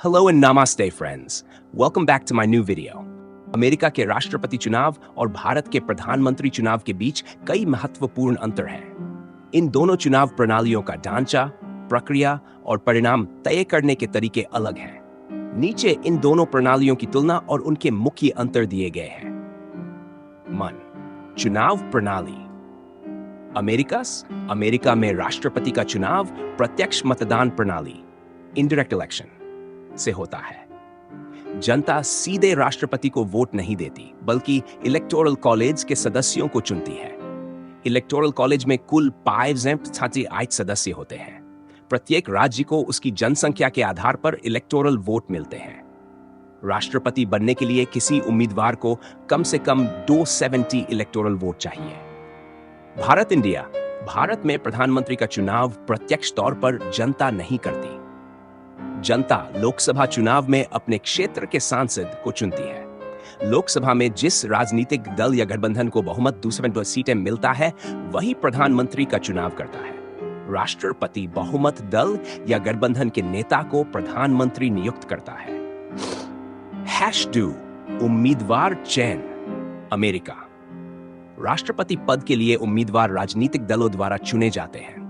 Hello and namaste friends. Welcome back to my new video. America के राष्ट्रपति चुनाव और भारत के प्रधानमंत्री चुनाव के बीच कई महत्वपूर्ण अंतर हैं। इन दोनों चुनाव प्रणालियों का ढांचा, प्रक्रिया और परिणाम तय करने के तरीके अलग हैं। नीचे इन दोनों प्रणालियों की तुलना और उनके मुख्य अंतर दिए गए हैं। चुनाव प्रणाली। अमेरिका में राष्ट्रपति का चुनाव प्रत्यक्ष मतदान प्रणाली इनडायरेक्ट इलेक्शन से होता है। जनता सीधे राष्ट्रपति को वोट नहीं देती, बल्कि इलेक्टोरल कॉलेज के सदस्यों को चुनती है। इलेक्टोरल कॉलेज में कुल 538 सदस्य होते हैं। प्रत्येक राज्य को उसकी जनसंख्या के आधार पर इलेक्टोरल वोट मिलते हैं। राष्ट्रपति बनने के लिए किसी उम्मीदवार को कम से कम 270 इलेक्टोरल वोट चाहिए। भारत में प्रधानमंत्री का चुनाव प्रत्यक्ष तौर पर जनता नहीं करती। जनता लोकसभा चुनाव में अपने क्षेत्र के सांसद को चुनती है। लोकसभा में जिस राजनीतिक दल या गठबंधन को बहुमत दूसरे सीटें मिलता है, वही प्रधानमंत्री का चुनाव करता है। राष्ट्रपति बहुमत दल या गठबंधन के नेता को प्रधानमंत्री नियुक्त करता है। #2 उम्मीदवार चयन। अमेरिका राष्ट्रपति पद के लिए उम्मीदवार राजनीतिक दलों द्वारा चुने जाते हैं।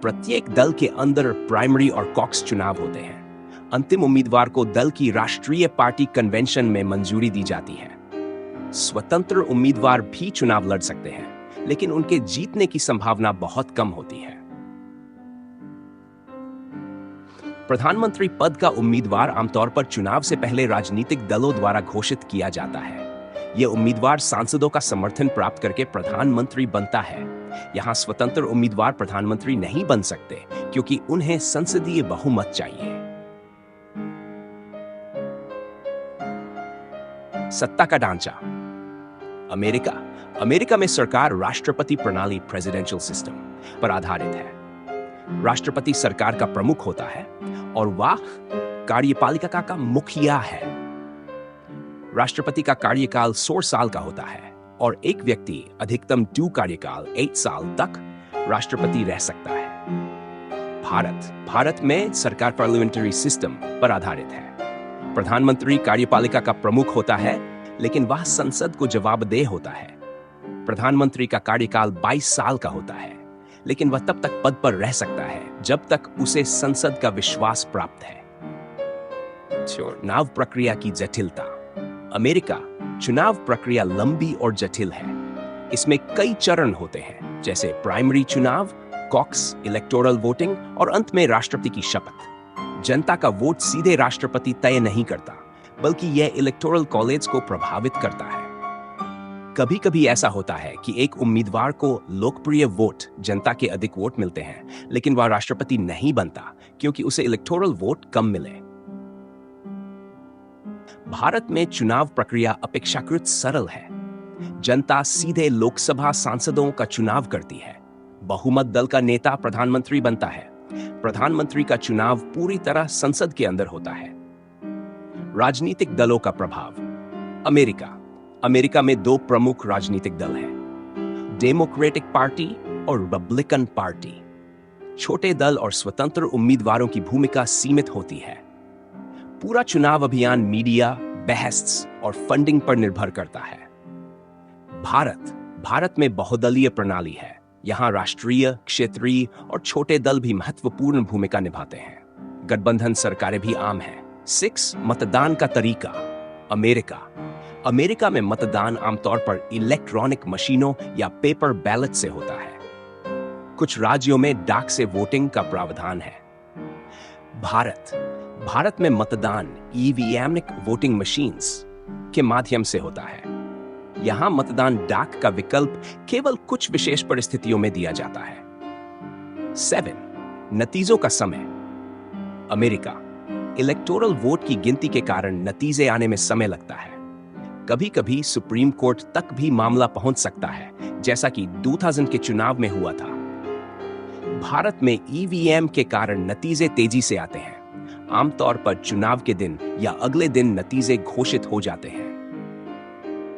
प्रत्येक दल के अंदर प्राइमरी और कॉकस चुनाव होते हैं। अंतिम उम्मीदवार को दल की राष्ट्रीय पार्टी कन्वेंशन में मंजूरी दी जाती है। स्वतंत्र उम्मीदवार भी चुनाव लड़ सकते हैं, लेकिन उनके जीतने की संभावना बहुत कम होती है। प्रधानमंत्री पद का उम्मीदवार आमतौर पर चुनाव से पहले राजनीतिक दलों द्वारा घोषित किया जाता है। यह उम्मीदवार सांसदों का समर्थन प्राप्त करके प्रधानमंत्री बनता है। यहां स्वतंत्र उम्मीदवार प्रधानमंत्री नहीं बन सकते, क्योंकि उन्हें संसदीय बहुमत चाहिए। सत्ता का ढांचा। अमेरिका में सरकार राष्ट्रपति प्रणाली प्रेसिडेंशियल सिस्टम पर आधारित है। राष्ट्रपति सरकार का प्रमुख होता है और वह कार्यपालिका का मुखिया है। राष्ट्रपति का कार्यकाल 100 साल का होता है और एक व्यक्ति अधिकतम 2 कार्यकाल 8 साल तक राष्ट्रपति रह सकता है। भारत में सरकार पार्लियामेंट्री सिस्टम पर आधारित है। प्रधानमंत्री कार्यपालिका का प्रमुख होता है, लेकिन वह संसद को जवाबदेह होता है। प्रधानमंत्री का कार्यकाल 22 साल का होता है, लेकिन वह तब तक पद पर रह सकता है जब तक उसे संसद का विश्वास प्राप्त है। चुनाव प्रक्रिया की जटिलता। अमेरिका चुनाव प्रक्रिया लंबी और जटिल है। इसमें कई चरण होते हैं, जैसे प्राइमरी चुनाव, कॉकस, इलेक्टोरल वोटिंग और अंत में राष्ट्रपति की शपथ। जनता का वोट सीधे राष्ट्रपति तय नहीं करता, बल्कि यह इलेक्टोरल कॉलेज को प्रभावित करता है। कभी-कभी ऐसा होता है कि एक उम्मीदवार को लोकप्रिय वोट, जनता के अधिक वोट मिलते हैं, लेकिन वह राष्ट्रपति नहीं बनता क्योंकि उसे इलेक्टोरल वोट कम मिले। भारत में चुनाव प्रक्रिया अपेक्षाकृत सरल है। जनता सीधे लोकसभा सांसदों का चुनाव करती है। बहुमत दल का नेता प्रधानमंत्री बनता है। प्रधानमंत्री का चुनाव पूरी तरह संसद के अंदर होता है। राजनीतिक दलों का प्रभाव। अमेरिका में 2 प्रमुख राजनीतिक दल हैं, डेमोक्रेटिक पार्टी और रिपब्लिकन पार्टी। छोटे दल और स्वतंत्र उम्मीदवारों की भूमिका सीमित होती है। पूरा चुनाव अभियान मीडिया, बहस और फंडिंग पर निर्भर करता है। भारत में बहुदलीय प्रणाली है। यहाँ राष्ट्रीय, क्षेत्रीय और छोटे दल भी महत्वपूर्ण भूमिका निभाते हैं। गठबंधन सरकारें भी आम हैं। 6 मतदान का तरीका। अमेरिका में मतदान आमतौर पर इलेक्ट्रॉनिक मशीनों या पेपर बैलेट से होता है। कुछ राज्यों में डाक से वोटिंग का प्रावधान है। भारत में मतदान ईवीएम वोटिंग मशीन्स के माध्यम से होता है। यहां मतदान डाक का विकल्प केवल कुछ विशेष परिस्थितियों में दिया जाता है। 7 नतीजों का समय। अमेरिका इलेक्टोरल वोट की गिनती के कारण नतीजे आने में समय लगता है। कभी-कभी सुप्रीम कोर्ट तक भी मामला पहुंच सकता है, जैसा कि 2000 के चुनाव में हुआ था। भारत में ईवीएम के कारण नतीजे तेजी से आते हैं। आमतौर पर चुनाव के दिन या अगले दिन नतीजे घोषित हो जाते हैं।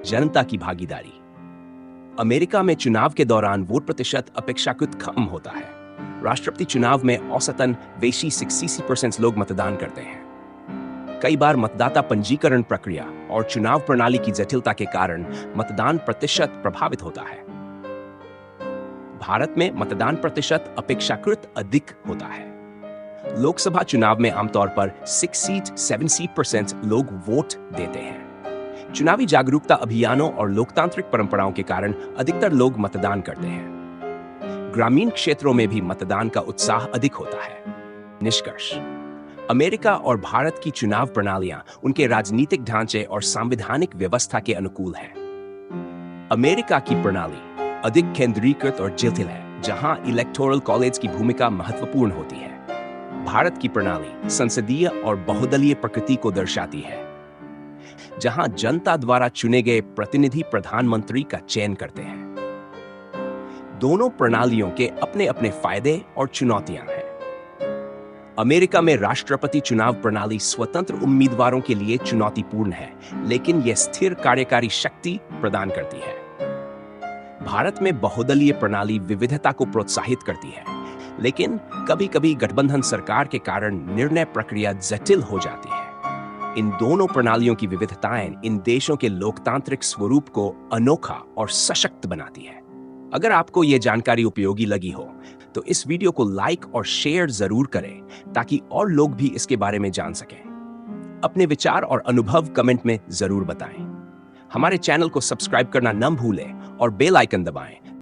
जनता की भागीदारी। अमेरिका में चुनाव के दौरान वोट प्रतिशत अपेक्षाकृत कम होता है। राष्ट्रपति चुनाव में औसतन 60% लोग मतदान करते हैं। कई बार मतदाता पंजीकरण प्रक्रिया और चुनाव प्रणाली की जटिलता के कारण मतदान प्रतिशत प्रभावित होता है। भारत में मतदान प्रतिशत अपेक्षाकृत अधिक होता है। लोकसभा चुनाव में आमतौर पर 6 से 7% लोग वोट देते हैं। चुनावी जागरूकता अभियानों और लोकतांत्रिक परंपराओं के कारण अधिकतर लोग मतदान करते हैं। ग्रामीण क्षेत्रों में भी मतदान का उत्साह अधिक होता है। निष्कर्ष: अमेरिका और भारत की चुनाव प्रणालियां उनके राजनीतिक ढांचे और संवैधानिक व्यवस्था के अनुकूल हैं। अमेरिका की प्रणाली अधिक केंद्रीकृत और जटिल है, जहां इलेक्टोरल कॉलेज की भूमिका महत्वपूर्ण होती है। भारत की प्रणाली संसदीय और बहुदलीय प्रकृति को दर्शाती है, जहां जनता द्वारा चुने गए प्रतिनिधि प्रधानमंत्री का चयन करते हैं। दोनों प्रणालियों के अपने अपने फायदे और चुनौतियां हैं। अमेरिका में राष्ट्रपति चुनाव प्रणाली स्वतंत्र उम्मीदवारों के लिए चुनौतीपूर्ण है, लेकिन यह स्थिर कार्यकारी शक्ति प्रदान करती है। भारत में बहुदलीय प्रणाली विविधता को प्रोत्साहित करती है, लेकिन कभी-कभी गठबंधन सरकार के कारण निर्णय प्रक्रिया जटिल हो जाती है। इन दोनों प्रणालियों की विविधताएं इन देशों के लोकतांत्रिक स्वरूप को अनोखा और सशक्त बनाती है। अगर आपको यह जानकारी उपयोगी लगी हो, तो इस वीडियो को लाइक और शेयर जरूर करें, ताकि और लोग भी इसके बारे में जान सकें। अपने विचार और अनुभव कमेंट में जरूर बताएं। हमारे चैनल को सब्सक्राइब करना न भूलें और बेल आइकन दबाएं,